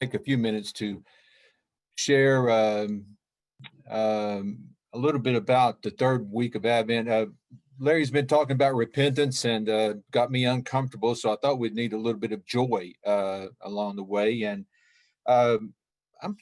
take a few minutes to share a little bit about the third week of Advent. Larry's been talking about repentance and got me uncomfortable, so I thought we'd need a little bit of joy along the way. And um, I'm,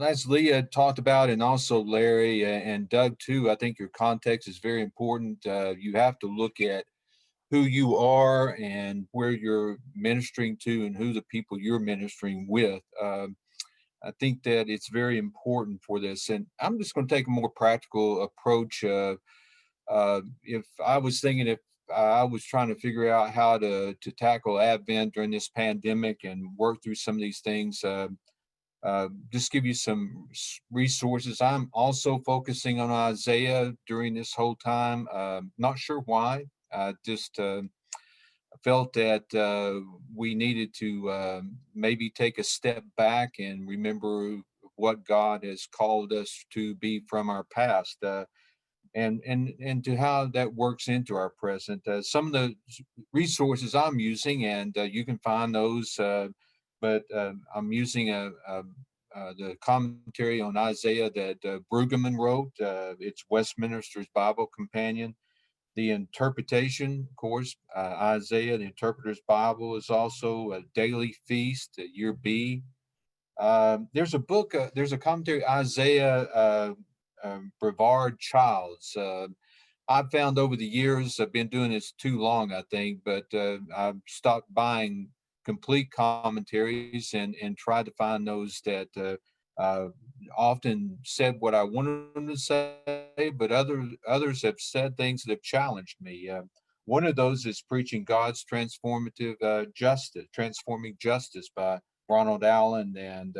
as Leah talked about, and also Larry and Doug too, I think your context is very important. You have to look at who you are and where you're ministering to and who the people you're ministering with. I think that it's very important for this. And I'm just going to take a more practical approach. If I was thinking, if I was trying to figure out how to tackle Advent during this pandemic and work through some of these things, just give you some resources. I'm also focusing on Isaiah during this whole time. Not sure why. Just felt that we needed to maybe take a step back and remember what God has called us to be from our past, and to how that works into our present. Some of the resources I'm using, and you can find those, but I'm using the commentary on Isaiah that Brueggemann wrote. It's Westminster's Bible Companion. The interpretation, of course, Isaiah, the Interpreter's Bible, is also a daily feast, year B. There's a book, there's a commentary, Isaiah Brevard Childs. I've found over the years, I've been doing this too long, I think, but I've stopped buying complete commentaries and tried to find those that often said what I wanted them to say, but others have said things that have challenged me. One of those is Preaching God's Transformative Justice, Transforming Justice by Ronald Allen and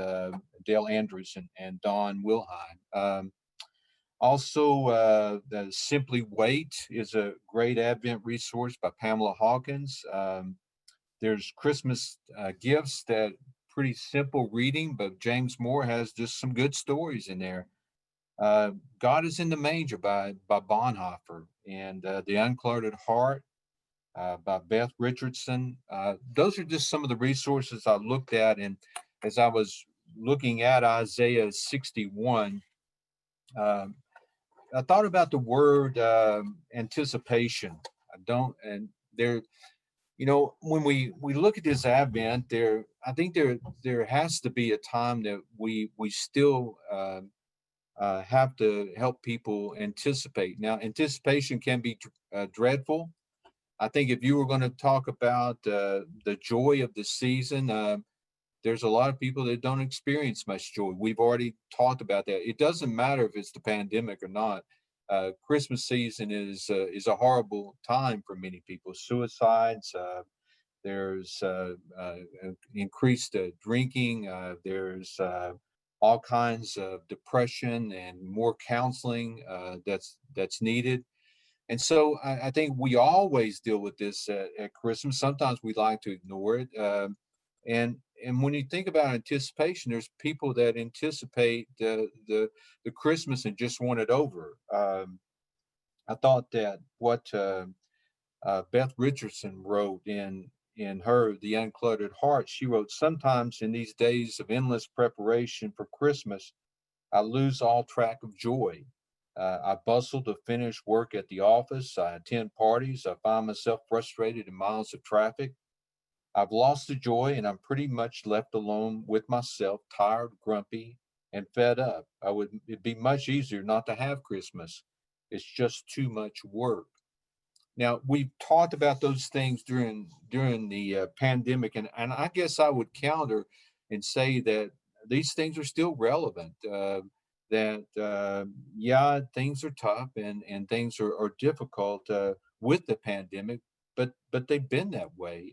Dale Andrews and Don Wilhine. Also, the Simply Wait is a great Advent resource by Pamela Hawkins. There's Christmas Gifts, that pretty simple reading, but James Moore has just some good stories in there. God is in the Manger by Bonhoeffer, and The Unclouded Heart by Beth Richardson. Those are just some of the resources I looked at, and as I was looking at Isaiah 61, um, I thought about the word anticipation. I don't, and there, when we look at this Advent, I think there has to be a time that we still have to help people anticipate. Now, anticipation can be dreadful. I think if you were going to talk about the joy of the season, there's a lot of people that don't experience much joy. We've already talked about that. It doesn't matter if it's the pandemic or not. Christmas season is a horrible time for many people. Suicides. There's increased drinking. There's all kinds of depression and more counseling that's needed. And so I think we always deal with this at Christmas. Sometimes we like to ignore it. And when you think about anticipation, there's people that anticipate the Christmas and just want it over. I thought that what Beth Richardson wrote in her The Uncluttered Heart, she wrote, "Sometimes in these days of endless preparation for Christmas, I lose all track of joy. I bustle to finish work at the office. I attend parties. I find myself frustrated in miles of traffic. I've lost the joy and I'm pretty much left alone with myself, tired, grumpy, and fed up. It'd be much easier not to have Christmas. It's just too much work." Now, we've talked about those things during the pandemic, and I guess I would counter and say that these things are still relevant. That yeah, things are tough and things are difficult with the pandemic, but they've been that way.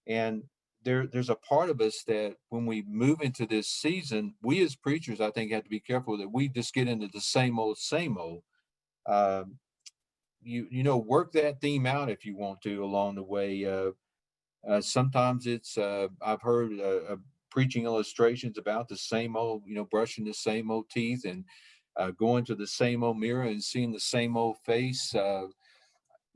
And there's a part of us that when we move into this season, we as preachers, I think, have to be careful that we just get into the same old. Um, work that theme out if you want to along the way. Sometimes it's I've heard preaching illustrations about the same old, brushing the same old teeth and going to the same old mirror and seeing the same old face.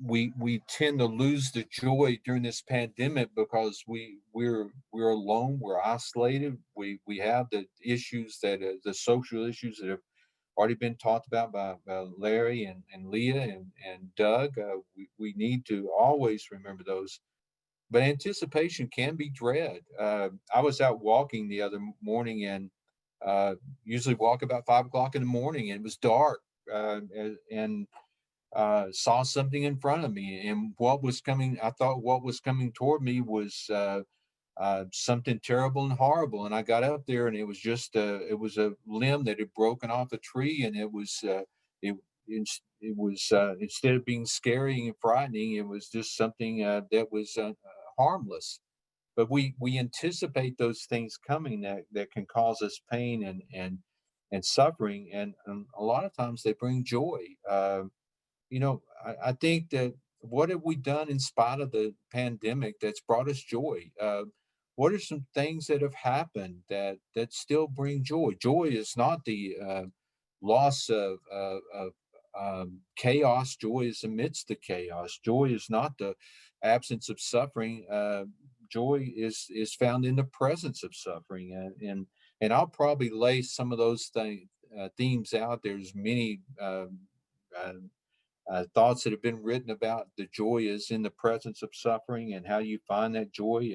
we tend to lose the joy during this pandemic because we're alone, we're isolated, we have the issues that the social issues that have already been talked about by Larry and Leah and Doug. We need to always remember those. But anticipation can be dread. I was out walking the other morning and uh, usually walk about 5 o'clock in the morning, and it was dark. And Saw something in front of me, and what was coming, I thought what was coming toward me was something terrible and horrible. And I got up there, and it was a limb that had broken off a tree, and it it was instead of being scary and frightening, it was just something that was harmless. But we anticipate those things coming that can cause us pain and suffering, and a lot of times they bring joy. I think that what have we done in spite of the pandemic that's brought us joy? What are some things that have happened that still bring joy? Joy is not the loss of chaos. Joy is amidst the chaos. Joy is not the absence of suffering. Joy is found in the presence of suffering, and I'll probably lay some of those themes out. There's many. Uh, Thoughts that have been written about the joy is in the presence of suffering and how you find that joy.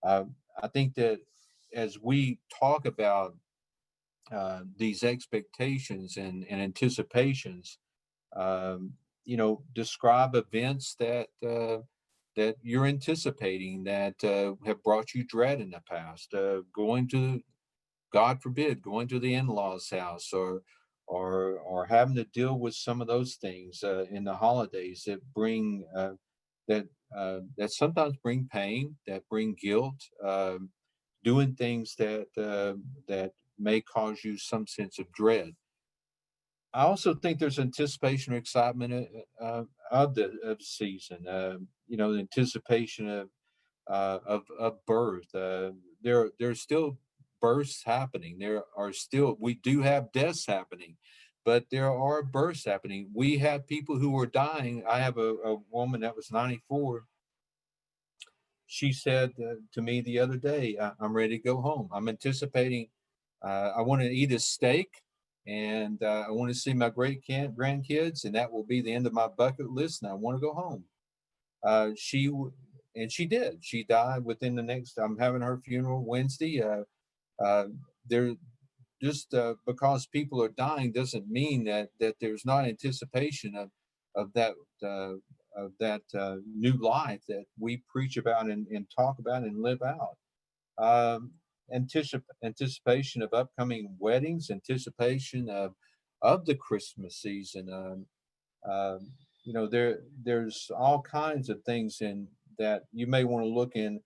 Uh, I think that as we talk about these expectations and anticipations, describe events that you're anticipating that have brought you dread in the past. Going to God forbid, going to the in-laws' house or having to deal with some of those things in the holidays that bring that sometimes bring pain, that bring guilt, doing things that may cause you some sense of dread. I also think there's anticipation or excitement of the season. The anticipation of birth. There's still births happening. There are still we do have deaths happening, but there are births happening. We have people who are dying. I have a woman that was 94. She said to me the other day, "I'm ready to go home. I'm anticipating. I want to eat a steak." And I want to see my grandkids, and that will be the end of my bucket list. And I want to go home. Uh, she and she did. She died within the next. I'm having her funeral Wednesday. Uh, there, just because people are dying doesn't mean that there's not anticipation of that uh, new life that we preach about and talk about and live out. Um, Anticipation of upcoming weddings, anticipation of the Christmas season. Um, there's all kinds of things in that you may want to look in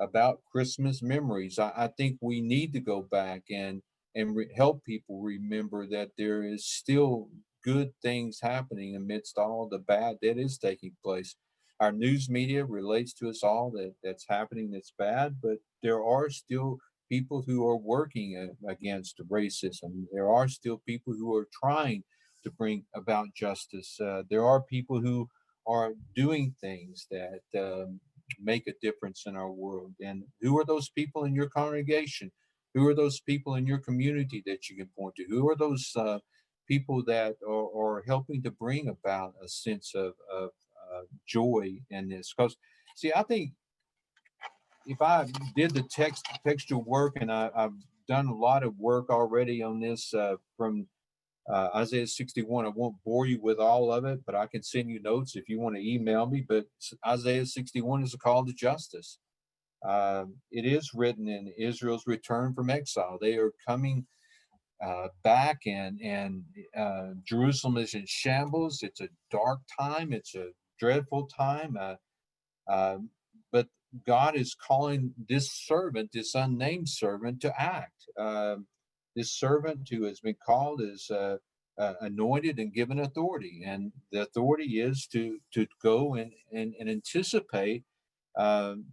about Christmas memories. I think we need to go back and help people remember that there is still good things happening amidst all the bad that is taking place. Our news media relates to us all that's happening that's bad, but there are still people who are working against racism. There are still people who are trying to bring about justice. There are people who are doing things that make a difference in our world. And who are those people in your congregation? Who are those people in your community that you can point to? Who are those people that are helping to bring about a sense of joy in this? Because, see, I think if I did the textual work, and I've done a lot of work already on this from Isaiah 61. I won't bore you with all of it, but I can send you notes if you want to email me. But Isaiah 61 is a call to justice. It is written in Israel's return from exile. They are coming back, and Jerusalem is in shambles. It's a dark time. It's a dreadful time. Um, but God is calling this servant, this unnamed servant, to act. This servant who has been called is anointed and given authority, and the authority is to go and anticipate. Um,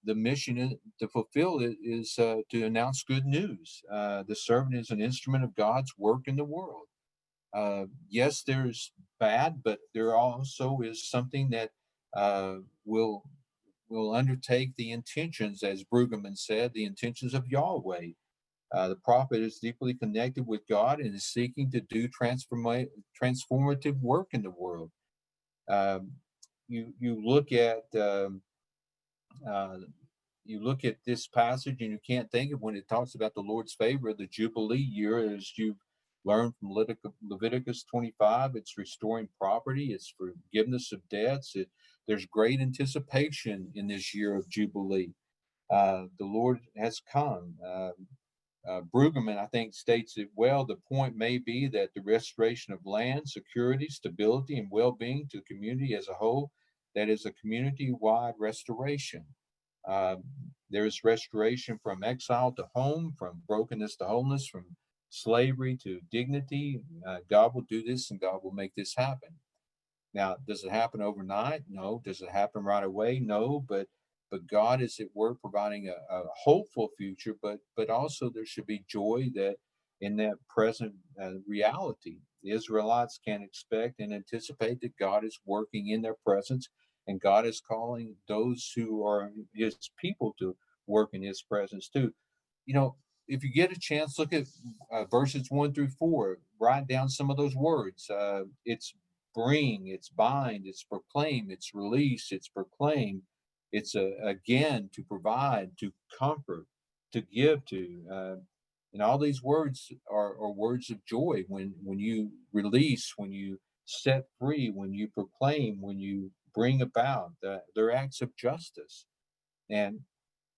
the mission to fulfill it is to announce good news. The servant is an instrument of God's work in the world. Yes, there's bad, but there also is something that uh, will will undertake the intentions, as Brueggemann said, the intentions of Yahweh. The prophet is deeply connected with God and is seeking to do transformative work in the world. Um, you look at uh, you look at this passage and you can't think of when it talks about the Lord's favor, the Jubilee year, as you've learned from Leviticus 25. It's restoring property, it's forgiveness of debts. There's great anticipation in this year of Jubilee. The Lord has come. Brueggemann, I think, states it well. The point may be that the restoration of land, security, stability, and well being to the community as a whole, that is a community wide restoration. Um, there is restoration from exile to home, from brokenness to wholeness, from slavery to dignity. God will do this and God will make this happen. Now, does it happen overnight? No. Does it happen right away? No. But God is at work providing a hopeful future, but also there should be joy that in that present reality. The Israelites can expect and anticipate that God is working in their presence, and God is calling those who are His people to work in His presence too. You know, if you get a chance, look at verses 1 through 4. Write down some of those words. It's bring, it's bind, it's proclaim, it's release, it's proclaim, it's again to provide, to comfort, to give to. And all these words are words of joy when you release, when you set free, when you proclaim, when you bring about. They're acts of justice. And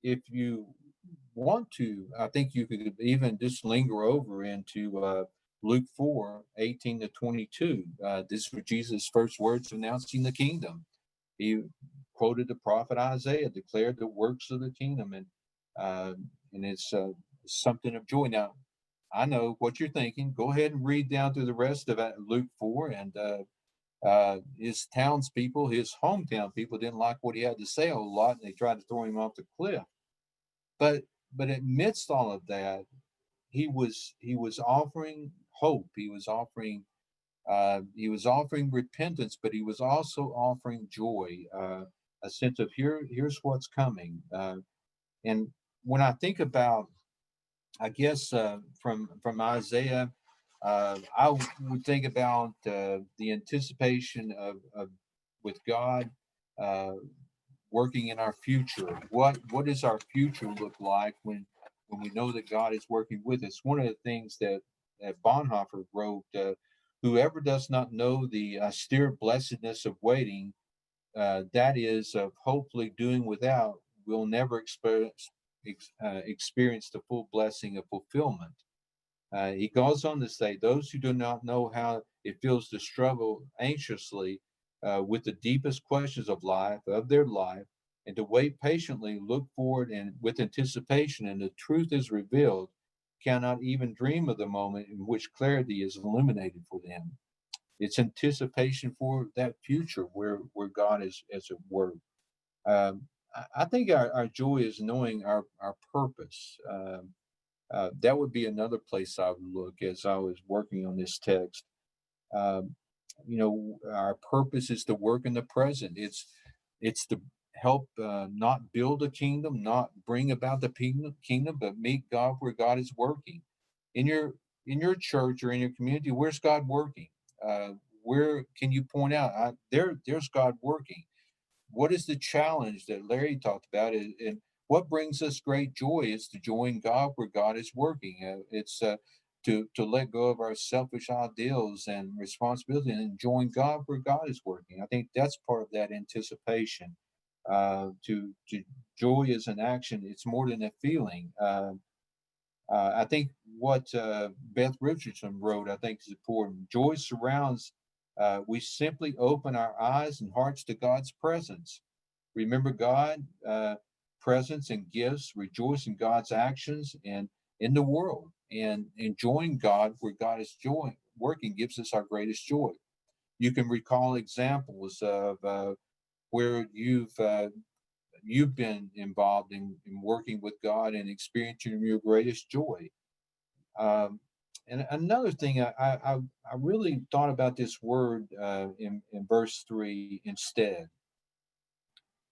if you want to, I think you could even just linger over into Luke 4:18 to 22. This was Jesus' first words announcing the kingdom. He quoted the prophet Isaiah, declared the works of the kingdom, uh, and it's something of joy. Now, I know what you're thinking. Go ahead and read down through the rest of Luke 4, and his townspeople, his hometown people, didn't like what he had to say a whole lot, and they tried to throw him off the cliff. But amidst all of that, he was offering hope. He was offering repentance, but he was also offering joy, a sense of here's what's coming. And when I think about, I guess from Isaiah, I would think about the anticipation of with God. Uh, Working in our future. What does our future look like when we know that God is working with us? One of the things that Bonhoeffer wrote: "Whoever does not know the austere blessedness of waiting, that is, of hopefully doing without, will never experience the full blessing of fulfillment." He goes on to say, "Those who do not know how it feels to struggle anxiously with the deepest questions of their life, and to wait patiently, look forward, and with anticipation, and the truth is revealed, cannot even dream of the moment in which clarity is illuminated for them." It's anticipation for that future where God is at work. I think our joy is knowing our purpose. That would be another place I would look as I was working on this text. Um, our purpose is to work in the present. It's to help not build a kingdom, not bring about the kingdom, but meet God where God is working. In your church or in your community, where's God working? Uh, where can you point out there's God working? What is the challenge that Larry talked about? And what brings us great joy is to join God where God is working. It's to let go of our selfish ideals and responsibility and join God where God is working. I think that's part of that anticipation. To joy is an action. It's more than a feeling. I think what Beth Richardson wrote, I think, is important. Joy surrounds. We simply open our eyes and hearts to God's presence. Remember God, presence and gifts, rejoice in God's actions and in the world, and enjoying God where God is joy working gives us our greatest joy. You can recall examples of where you've been involved in working with God and experiencing your greatest joy. Um, And another thing, I really thought about this word in verse 3, instead.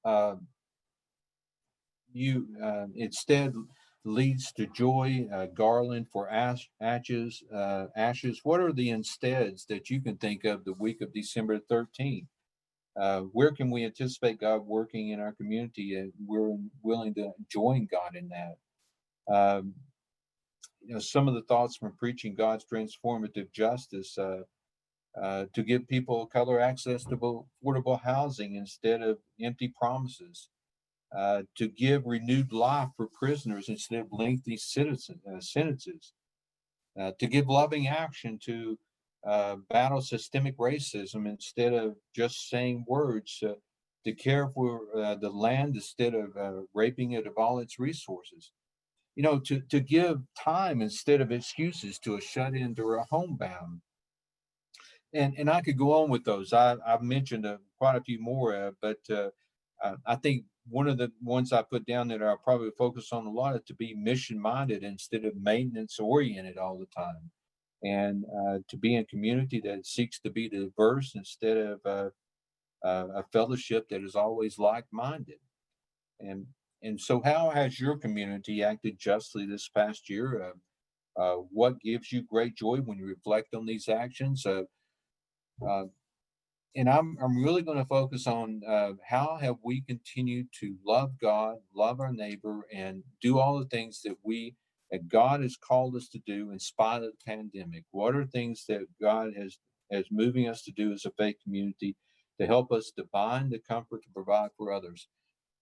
Uh, you instead leads to joy, garland for ashes. What are the insteads that you can think of the week of December 13th? Where can we anticipate God working in our community, and we're willing to join God in that? Um, some of the thoughts from preaching God's transformative justice, to give people of color access to affordable housing instead of empty promises, to give renewed life for prisoners instead of lengthy sentences, to give loving action to battle systemic racism instead of just saying words, to care for the land instead of raping it of all its resources. To give time instead of excuses to a shut in or a homebound. And I could go on with those. I've mentioned quite a few more, but I think one of the ones I put down that I'll probably focus on a lot is to be mission minded instead of maintenance oriented all the time, and to be in community that seeks to be diverse instead of a fellowship that is always like minded. And and so, how has your community acted justly this past year? What gives you great joy when you reflect on these actions? Uh, and I'm really going to focus on how have we continued to love God, love our neighbor, and do all the things that God has called us to do in spite of the pandemic. What are things that God has moving us to do as a faith community to help us to bind the comfort to provide for others,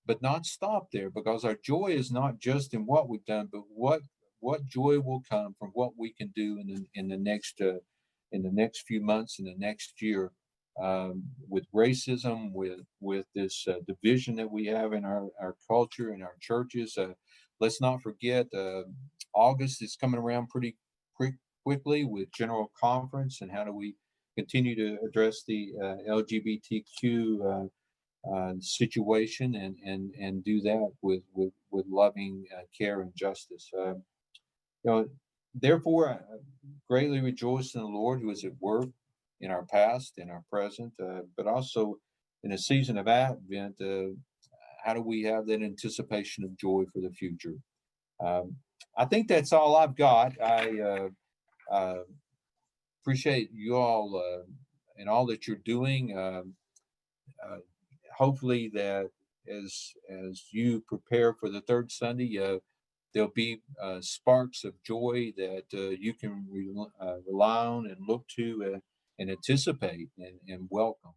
but not stop there, because our joy is not just in what we've done, but what joy will come from what we can do in the next few months, in the next year, with racism, with this division that we have in our culture and our churches. Let's not forget, August is coming around pretty quickly with General Conference, and how do we continue to address the LGBTQ situation, and do that with loving care and justice. You know, therefore, I greatly rejoice in the Lord who is at work in our past, in our present, but also in a season of Advent. How do we have that anticipation of joy for the future? Um, I think that's all I've got. I appreciate you all and all that you're doing. Uh, Hopefully that as you prepare for the third Sunday, there'll be sparks of joy that you can rely on and look to and anticipate and welcome.